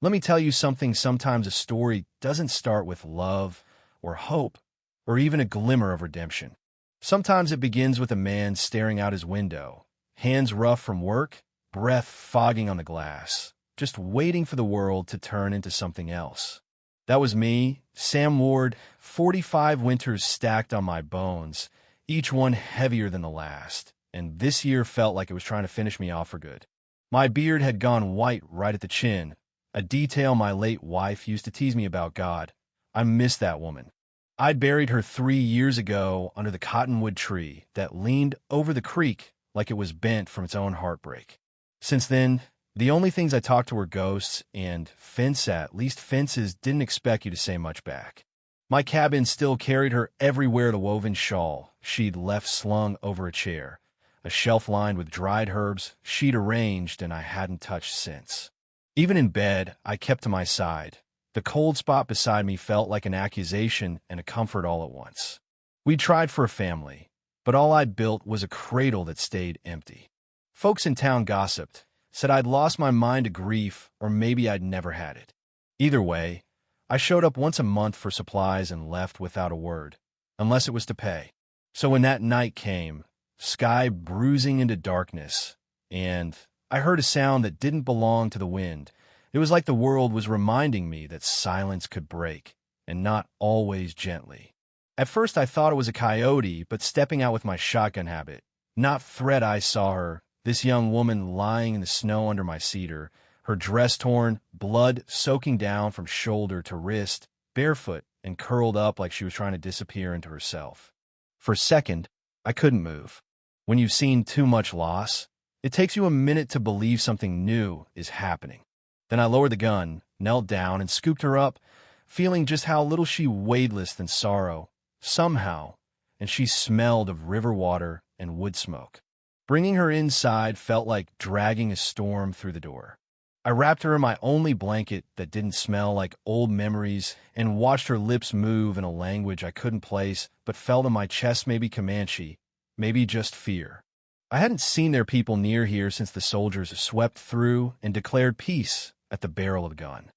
Let me tell you something, sometimes a story doesn't start with love or hope or even a glimmer of redemption. Sometimes it begins with a man staring out his window, hands rough from work, breath fogging on the glass, just waiting for the world to turn into something else. That was me, Sam Ward, 45 winters stacked on my bones, each one heavier than the last, and this year felt like it was trying to finish me off for good. My beard had gone white right at the chin, a detail my late wife used to tease me about. God, I miss that woman. I'd buried her 3 years ago under the cottonwood tree that leaned over the creek like it was bent from its own heartbreak. Since then, the only things I talked to were ghosts and at least fences didn't expect you to say much back. My cabin still carried her everywhere, the woven shawl she'd left slung over a chair, a shelf lined with dried herbs she'd arranged and I hadn't touched since. Even in bed, I kept to my side. The cold spot beside me felt like an accusation and a comfort all at once. We'd tried for a family, but all I'd built was a cradle that stayed empty. Folks in town gossiped, said I'd lost my mind to grief or maybe I'd never had it. Either way, I showed up once a month for supplies and left without a word, unless it was to pay. So when that night came, sky bruising into darkness, and I heard a sound that didn't belong to the wind. It was like the world was reminding me that silence could break, and not always gently. At first I thought it was a coyote, but stepping out with my shotgun habit, not threat, I saw her, this young woman lying in the snow under my cedar, her dress torn, blood soaking down from shoulder to wrist, barefoot and curled up like she was trying to disappear into herself. For a second, I couldn't move. When you've seen too much loss, it takes you a minute to believe something new is happening. Then I lowered the gun, knelt down, and scooped her up, feeling just how little she weighed less than sorrow, somehow, and she smelled of river water and wood smoke. Bringing her inside felt like dragging a storm through the door. I wrapped her in my only blanket that didn't smell like old memories and watched her lips move in a language I couldn't place but felt in my chest, maybe Comanche, maybe just fear. I hadn't seen their people near here since the soldiers swept through and declared peace at the barrel of the gun.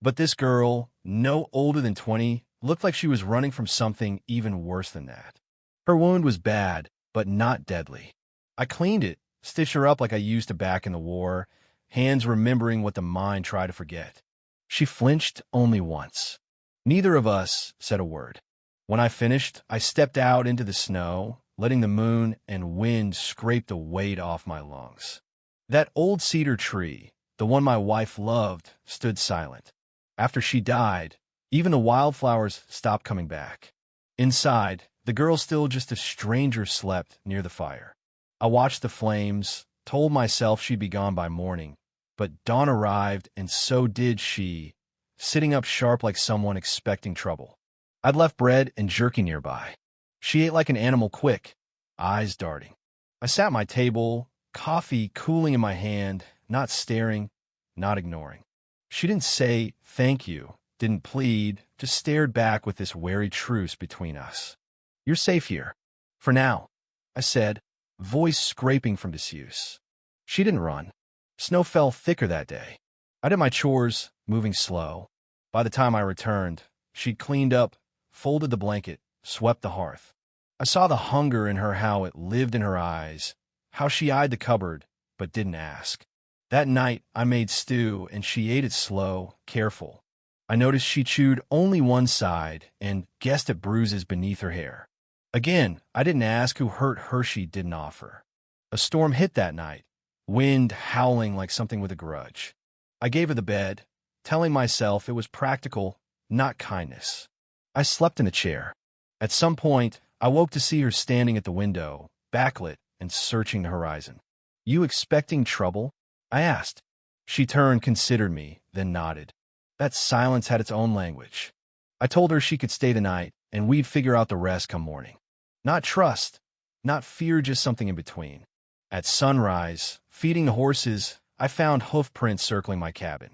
But this girl, no older than 20, looked like she was running from something even worse than that. Her wound was bad, but not deadly. I cleaned it, stitched her up like I used to back in the war, hands remembering what the mind tried to forget. She flinched only once. Neither of us said a word. When I finished, I stepped out into the snow, letting the moon and wind scrape the weight off my lungs. That old cedar tree, the one my wife loved, stood silent. After she died, even the wildflowers stopped coming back. Inside, the girl still just a stranger slept near the fire. I watched the flames, told myself she'd be gone by morning, but dawn arrived and so did she, sitting up sharp like someone expecting trouble. I'd left bread and jerky nearby. She ate like an animal, quick, eyes darting. I sat at my table, coffee cooling in my hand, not staring, not ignoring. She didn't say thank you, didn't plead, just stared back with this wary truce between us. You're safe here. For now, I said, voice scraping from disuse. She didn't run. Snow fell thicker that day. I did my chores, moving slow. By the time I returned, she'd cleaned up, folded the blanket, swept the hearth. I saw the hunger in her, how it lived in her eyes, how she eyed the cupboard, but didn't ask. That night, I made stew, and she ate it slow, careful. I noticed she chewed only one side and guessed at bruises beneath her hair. Again, I didn't ask who hurt her, she didn't offer. A storm hit that night, wind howling like something with a grudge. I gave her the bed, telling myself it was practical, not kindness. I slept in a chair. At some point, I woke to see her standing at the window, backlit and searching the horizon. You expecting trouble? I asked. She turned, considered me, then nodded. That silence had its own language. I told her she could stay the night, and we'd figure out the rest come morning. Not trust, not fear, just something in between. At sunrise, feeding the horses, I found hoof prints circling my cabin.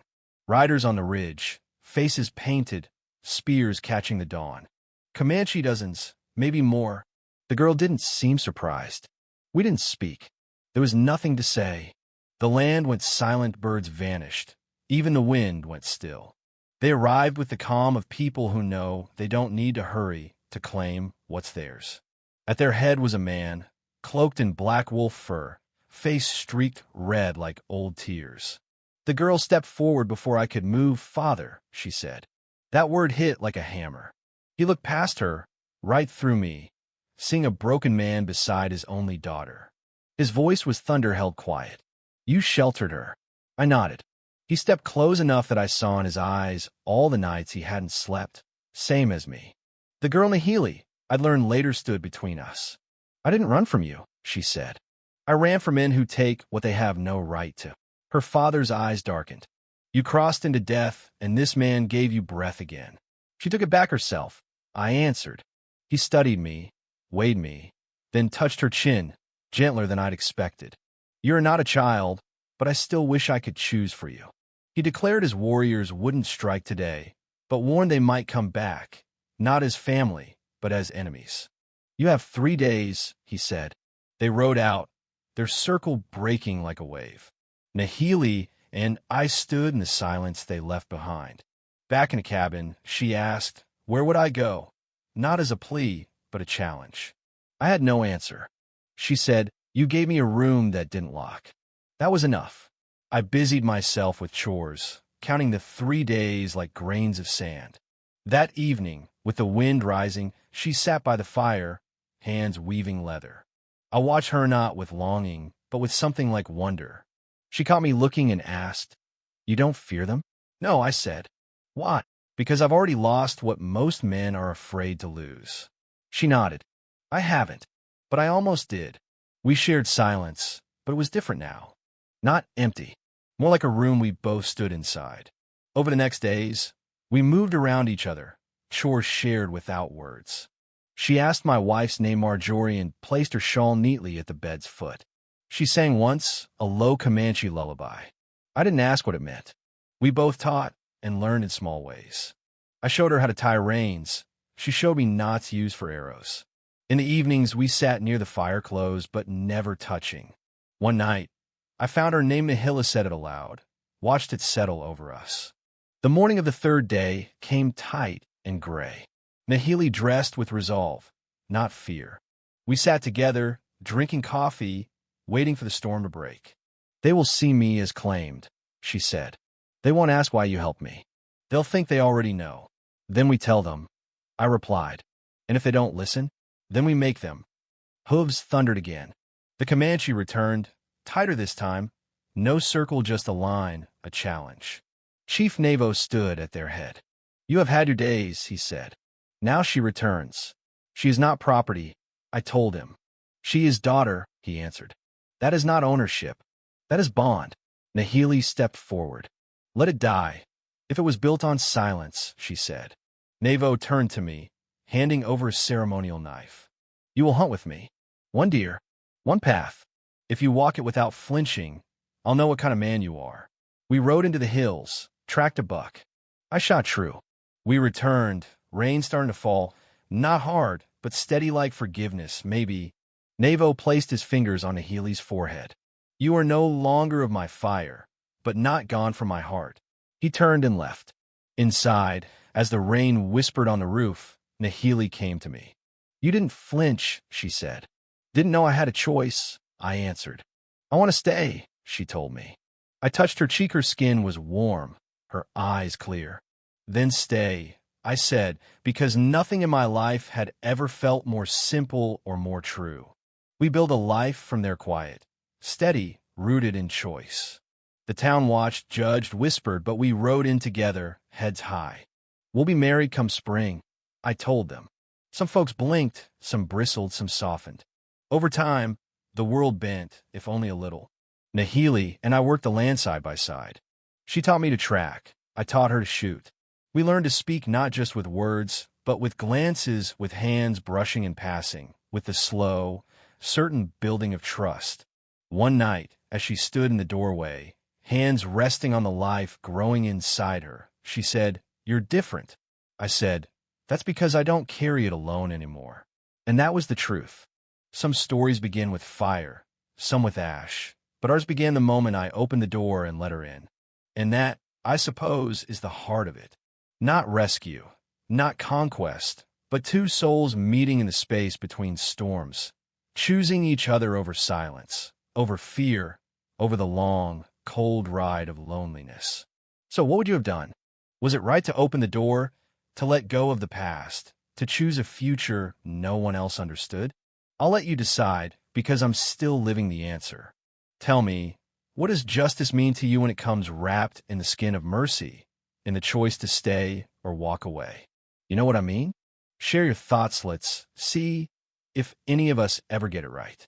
Riders on the ridge, faces painted, spears catching the dawn. Comanche dozens, maybe more. The girl didn't seem surprised. We didn't speak. There was nothing to say. The land went silent, birds vanished. Even the wind went still. They arrived with the calm of people who know they don't need to hurry to claim what's theirs. At their head was a man, cloaked in black wolf fur, face streaked red like old tears. The girl stepped forward before I could move. "Father," she said. That word hit like a hammer. He looked past her, right through me, seeing a broken man beside his only daughter. His voice was thunder held quiet. "You sheltered her." I nodded. He stepped close enough that I saw in his eyes all the nights he hadn't slept, same as me. The girl Nahili, I'd learned later, stood between us. "I didn't run from you," she said. "I ran from men who take what they have no right to." Her father's eyes darkened. "You crossed into death, and this man gave you breath again." She took it back herself. I answered. He studied me, weighed me, then touched her chin, gentler than I'd expected. "You're not a child, but I still wish I could choose for you." He declared his warriors wouldn't strike today, but warned they might come back, not as family, but as enemies. "You have 3 days," he said. They rode out, their circle breaking like a wave. Nahili and I stood in the silence they left behind. Back in the cabin, she asked, where would I go? Not as a plea, but a challenge. I had no answer. She said, "You gave me a room that didn't lock." That was enough. I busied myself with chores, counting the 3 days like grains of sand. That evening, with the wind rising, she sat by the fire, hands weaving leather. I watched her not with longing, but with something like wonder. She caught me looking and asked, "You don't fear them?" "No," I said. "Why?" "Because I've already lost what most men are afraid to lose." She nodded. "I haven't, but I almost did." We shared silence, but it was different now. Not empty, more like a room we both stood inside. Over the next days, we moved around each other, chores shared without words. She asked my wife's name Marjorie and placed her shawl neatly at the bed's foot. She sang once a low Comanche lullaby. I didn't ask what it meant. We both taught and learned in small ways. I showed her how to tie reins. She showed me knots used for arrows. In the evenings, we sat near the fire clothes, but never touching. One night, I found her name. Nahila said it aloud, watched it settle over us. The morning of the 3rd day came tight and gray. Nahili dressed with resolve, not fear. We sat together, drinking coffee, waiting for the storm to break. "They will see me as claimed," she said. "They won't ask why you helped me. They'll think they already know. Then we tell them." I replied. "And if they don't listen, then we make them." Hooves thundered again. The Comanche returned, tighter this time. No circle, just a line, a challenge. Chief Navo stood at their head. "You have had your days," he said. "Now she returns. She is not property," I told him. "She is daughter," he answered. "That is not ownership. That is bond." Nahili stepped forward. "Let it die. If it was built on silence," she said. Navo turned to me, handing over a ceremonial knife. "You will hunt with me. One deer, one path. If you walk it without flinching, I'll know what kind of man you are." We rode into the hills, tracked a buck. I shot true. We returned, rain starting to fall, not hard, but steady like forgiveness, maybe. Navo placed his fingers on Nahili's forehead. "You are no longer of my fire, but not gone from my heart." He turned and left. Inside, as the rain whispered on the roof, Nahili came to me. "You didn't flinch," she said. "Didn't know I had a choice," I answered. "I want to stay," she told me. I touched her cheek. Her skin was warm, her eyes clear. "Then stay," I said, because nothing in my life had ever felt more simple or more true. We built a life from their quiet, steady, rooted in choice. The town watched, judged, whispered, but we rode in together, heads high. "We'll be married come spring," I told them. Some folks blinked, some bristled, some softened. Over time, the world bent, if only a little. Nahili and I worked the land side by side. She taught me to track. I taught her to shoot. We learned to speak not just with words, but with glances, with hands brushing and passing, with the slow, certain building of trust. One night, as she stood in the doorway, hands resting on the life growing inside her, she said, "You're different." I said, "That's because I don't carry it alone anymore." And that was the truth. Some stories begin with fire, some with ash, but ours began the moment I opened the door and let her in. And that, I suppose, is the heart of it. Not rescue, not conquest, but two souls meeting in the space between storms, choosing each other over silence, over fear, over the long, cold ride of loneliness. So what would you have done? Was it right to open the door, to let go of the past, to choose a future no one else understood? I'll let you decide, because I'm still living the answer. Tell me, what does justice mean to you when it comes wrapped in the skin of mercy, in the choice to stay or walk away? You know what I mean? Share your thoughts. Let's see if any of us ever get it right.